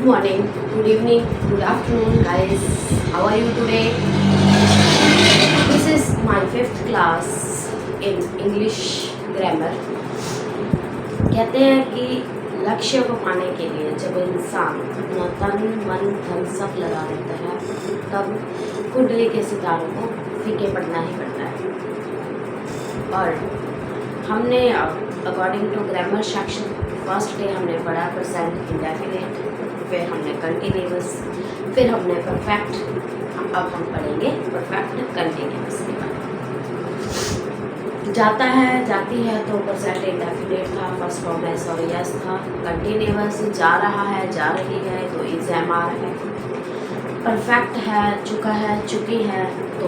Good morning, good evening, good afternoon, guys. How are you today? This is my fifth class in English grammar. कहते हैं कि लक्ष्य को पाने के लिए जब इंसान अपना तन मन धन सब लगा देता है तब कुंडली के सितारों को फीके पड़ना ही पड़ता है। और हमने according to grammar section first day हमने पढ़ा प्रेजेंट इंडेफिनिट, फिर हमने कंटिन्यूअस, फिर हमने परफेक्ट। अब हम पढ़ेंगे परफेक्ट कंटिन्यूअस के बारे में। जाता है जाती है तो प्रेजेंट इंडेफिनिट था, फर्स्ट फॉर्म एस और यस था। कंटिन्यूअस जा रहा है जा रही है तो इज एम आर है। परफेक्ट है चुका है चुकी है तो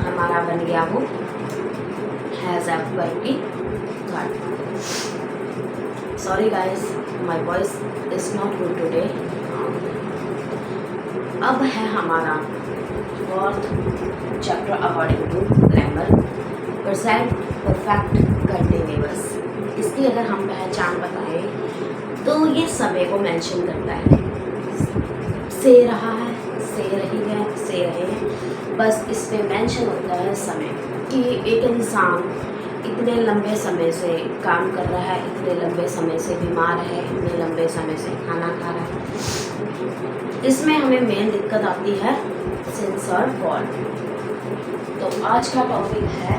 हमारा बन गया वो हैज़ एफ वर्ब की third. Sorry guys, my voice is not good today. अब है हमारा fourth chapter according to grammar, present perfect continuous. इसकी अगर हम पहचान बताएं तो ये समय को मेंशन करता है। से रहा है, से रही है, से रहे हैं, बस इस पे मेंशन होता है समय कि एक इंसान इतने लंबे समय से काम कर रहा है, इतने लंबे समय से बीमार है, इतने लंबे समय से खाना खा रहा है। इसमें हमें मेन दिक्कत आती है सिंस और फॉर। तो आज का टॉपिक है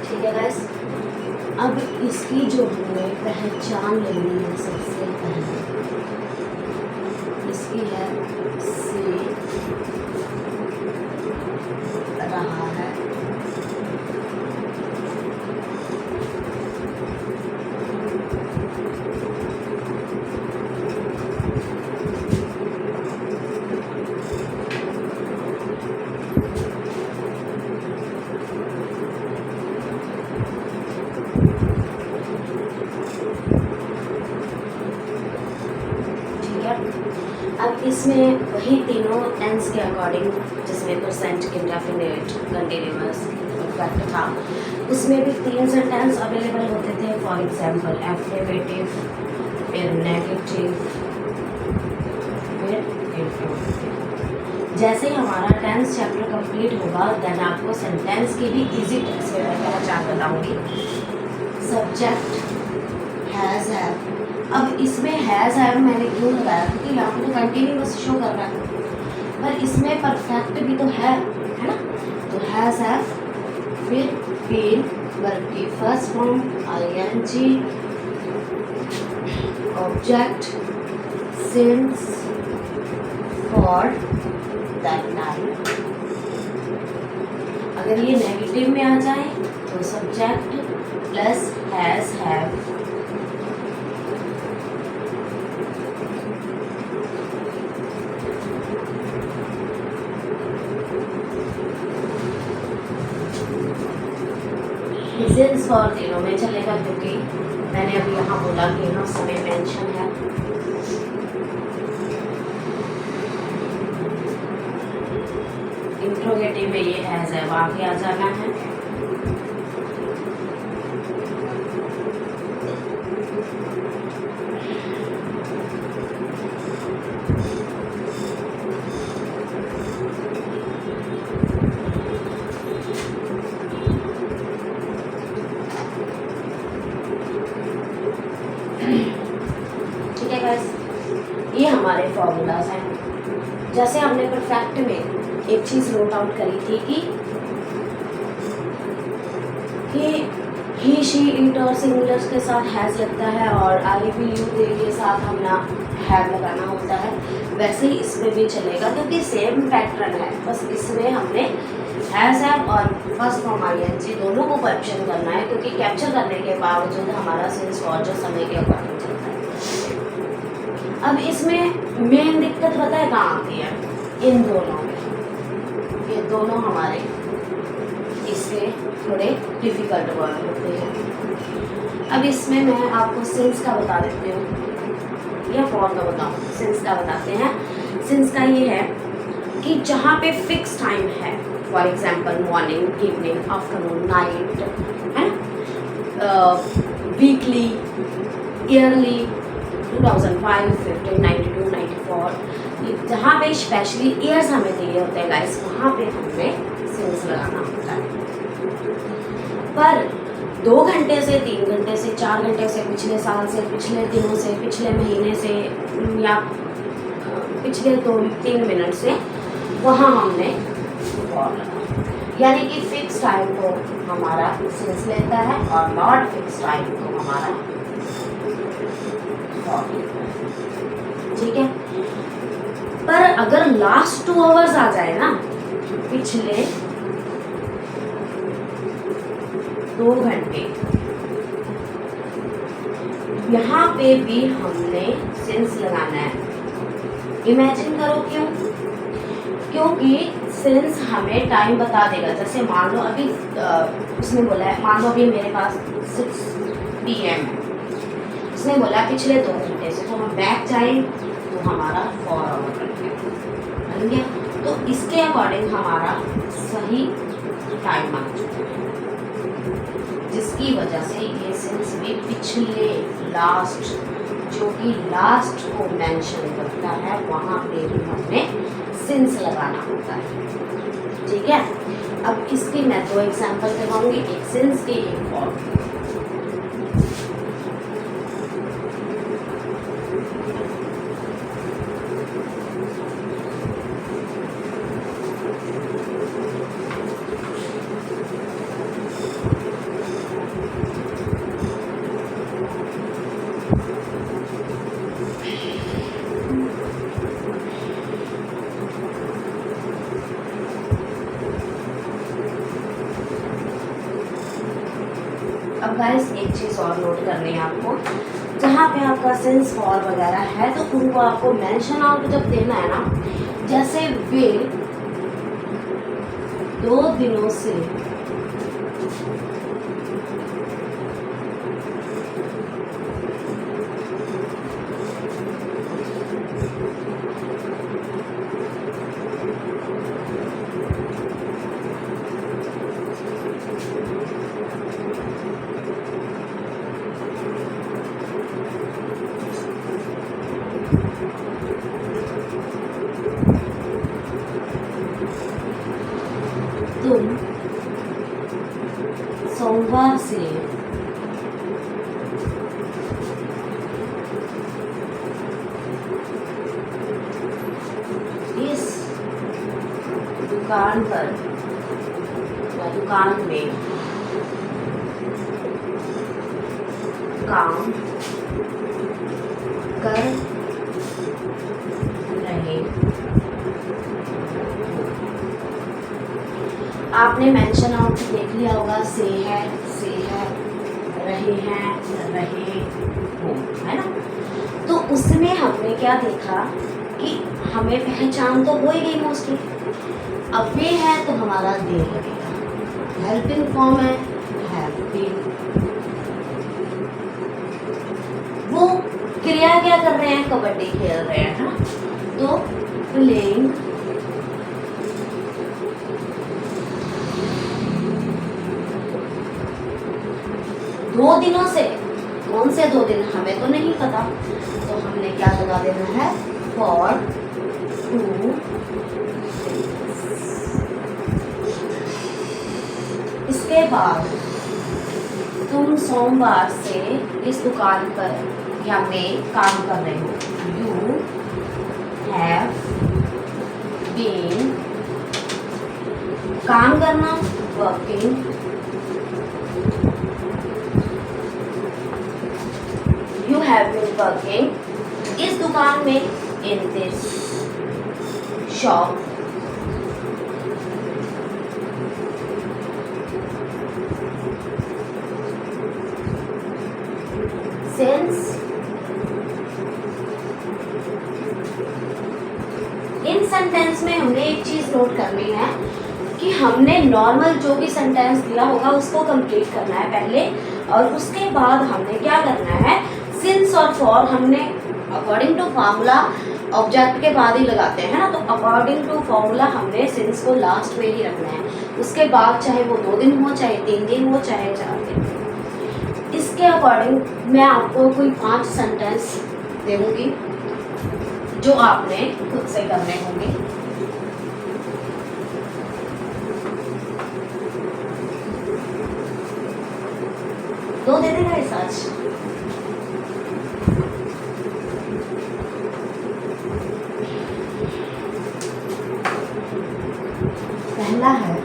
ठीक है गाइस। अब इसकी जो हमें पहचान लेनी है सबसे पहले, इसकी है से रहा है, अब इसमें वही तीनों टेंस के अकॉर्डिंग जिसमें प्रेजेंट इंडेफिनिट कंटिन्यूअस परफेक्ट था, उसमें भी तीन सेंटेंस अवेलेबल होते थे। फॉर एग्जांपल एफर्मेटिव, फिर नेगेटिव, फिर इंफॉर्मेटिव। जैसे ही हमारा टेंस चैप्टर कंप्लीट होगा देन आपको सेंटेंस की भी इजी टिप्स में पहचान बताऊंगी। सब्जेक्ट हैज़ हैव, अब इसमें हैज़ हैव मैंने क्यों लगाया क्योंकि यहाँ पर कंटिन्यूअस शो कर रहा है, पर इसमें परफेक्ट भी तो है ना। तो हैज़ हैव, फिर बीन वर्ब की first form ING, object since, for, that time. अगर ये नेगेटिव में आ जाए तो subject plus has have, since for तीनों में चलेगा क्योंकि मैंने अभी यहाँ बोला कि यहाँ समय मेंशन है। इंट्रोगेटिव में ये हैज़ है आगे आ जाना है। ठीक है गाइस, ये हमारे फॉर्मूलाज हैं। जैसे हमने परफेक्ट में एक चीज़ नोट आउट करी थी कि ही शी इट और सिंगुलर्स के साथ हैज़ लगता है और आई वी यू दे के साथ हमने हैव लगाना होता है। वैसे ही इसमें भी चलेगा क्योंकि सेम पैटर्न है, बस इसमें हमने हैज़ हैव और फर्स्ट फॉर्म आईएनजी दोनों को कैप्चर करना है क्योंकि कैप्चर करने के बावजूद हमारा सिंस और जो समय के अकॉर्डिंग चलता है। अब इसमें मेन दिक्कत पता है कहाँ आती है, इन दोनों में। ये दोनों हमारे इससे थोड़े डिफ़िकल्ट वर्ड होते हैं। अब इसमें मैं आपको सिंस का बता देती हूँ या फॉर का बताऊँ। सिंस का बताते हैं। सिंस का ये है कि जहाँ पे फिक्स टाइम है, for example morning, evening, afternoon, night, है ना, वीकली, ईयरली, 2005, 15, 92, 94, जहाँ पे स्पेशली ईयर्स हमें दिए होते हैं गाइस, वहाँ पे हमें सिंस लगाना होता है। पर 2 घंटे से, 3 घंटे से, 4 घंटे से, पिछले साल से, पिछले दिनों से, पिछले महीने से, या पिछले 2-3 मिनट से, वहाँ हमने फॉर लगा, यानी कि फिक्स टाइम को हमारा सिंस लेता है और नॉट फिक्स टाइम को हमारा फॉर लेता है। ठीक है, पर अगर लास्ट 2 आवर्स आ जाए ना, पिछले 2 घंटे, यहाँ पे भी हमने सिंस लगाना है। इमेजिन करो क्यों? क्योंकि सिंस हमें टाइम बता देगा। जैसे मान लो अभी उसने बोला है, मान लो अभी मेरे पास 6 PM है, उसने बोला पिछले 2 घंटे से, तो हम बैक जाएं तो हमारा 4 आवर बन गया। तो इसके अकॉर्डिंग हमारा सही टाइम आ चुका है, जिसकी वजह से ये सिंस भी पिछले लास्ट, जो कि लास्ट को मेंशन करता है, वहाँ पे भी हमने सिंस लगाना होता है। ठीक है, अब इसकी मैं 2 एग्जाम्पल दिखाऊंगी, एक सिंस की, एक फॉर। अब गाइस एक चीज़ और नोट करनी है आपको, जहाँ पे आपका सिंस फॉर वगैरह है तो उनको आपको मेंशन आउट जब देना है ना, जैसे वे 2 दिनों से तुम सोमवार से इस दुकान पर या दुकान में काम कर रहे। आपने मेंशन आउट देख लिया होगा, से है, रहे हैं, रहे हो, है ना। तो उसमें हमने क्या देखा कि हमें पहचान तो हो ही गई मोस्टली। अब वे है तो हमारा दे लगेगा, हेल्पिंग फॉर्म है, हेल्पिंग। वो क्रिया क्या कर रहे हैं? कबड्डी खेल रहे हैं, है ना। तो प्लेइंग दो दिनों से, कौन से 2 दिन हमें तो नहीं पता, तो हमने क्या लगा देना है? फॉर 2 इसके बाद तुम सोमवार से इस दुकान पर या में काम कर रहे हो। यू हैव बीन, काम करना, working, you have been working इस दुकान में, in this shop, since। In sentence में हमने एक चीज नोट करनी है कि हमने नॉर्मल जो भी सेंटेंस दिया होगा उसको कंप्लीट करना है पहले, और उसके बाद हमने क्या करना है? सिंस और फॉर हमने अकॉर्डिंग टू फार्मूला ऑब्जेक्ट के बाद ही लगाते हैं ना, तो अकॉर्डिंग टू फार्मूला हमने सिंस को लास्ट में ही रखना है। उसके बाद चाहे वो 2 दिन हो, चाहे 3 दिन हो, चाहे 4 दिन हो। इसके अकॉर्डिंग मैं आपको कोई 5 सेंटेंस दूँगी जो आपने खुद से करने होंगे। दो दे देगा इस आज। पहला है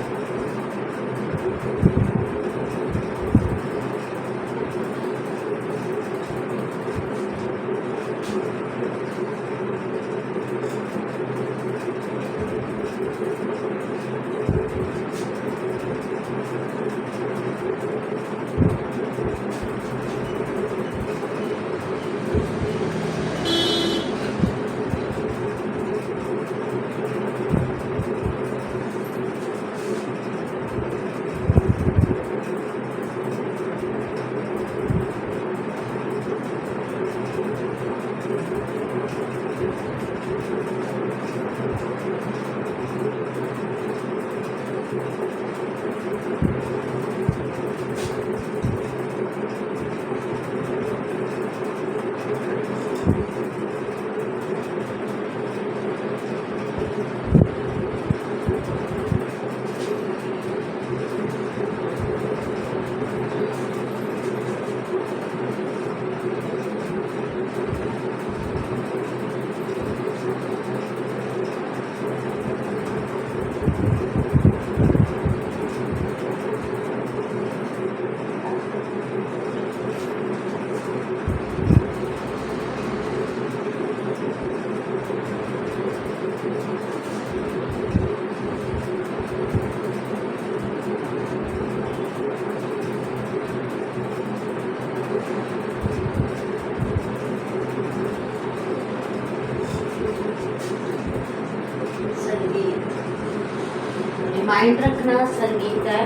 माइंड रखना संगीत है।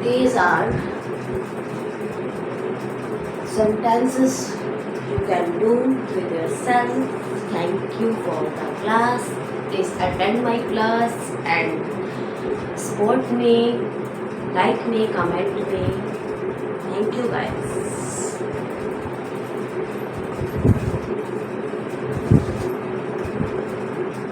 These are sentences you can do with yourself. Thank you for the class. Please attend my class and support me, like me, comment me. Thank you guys.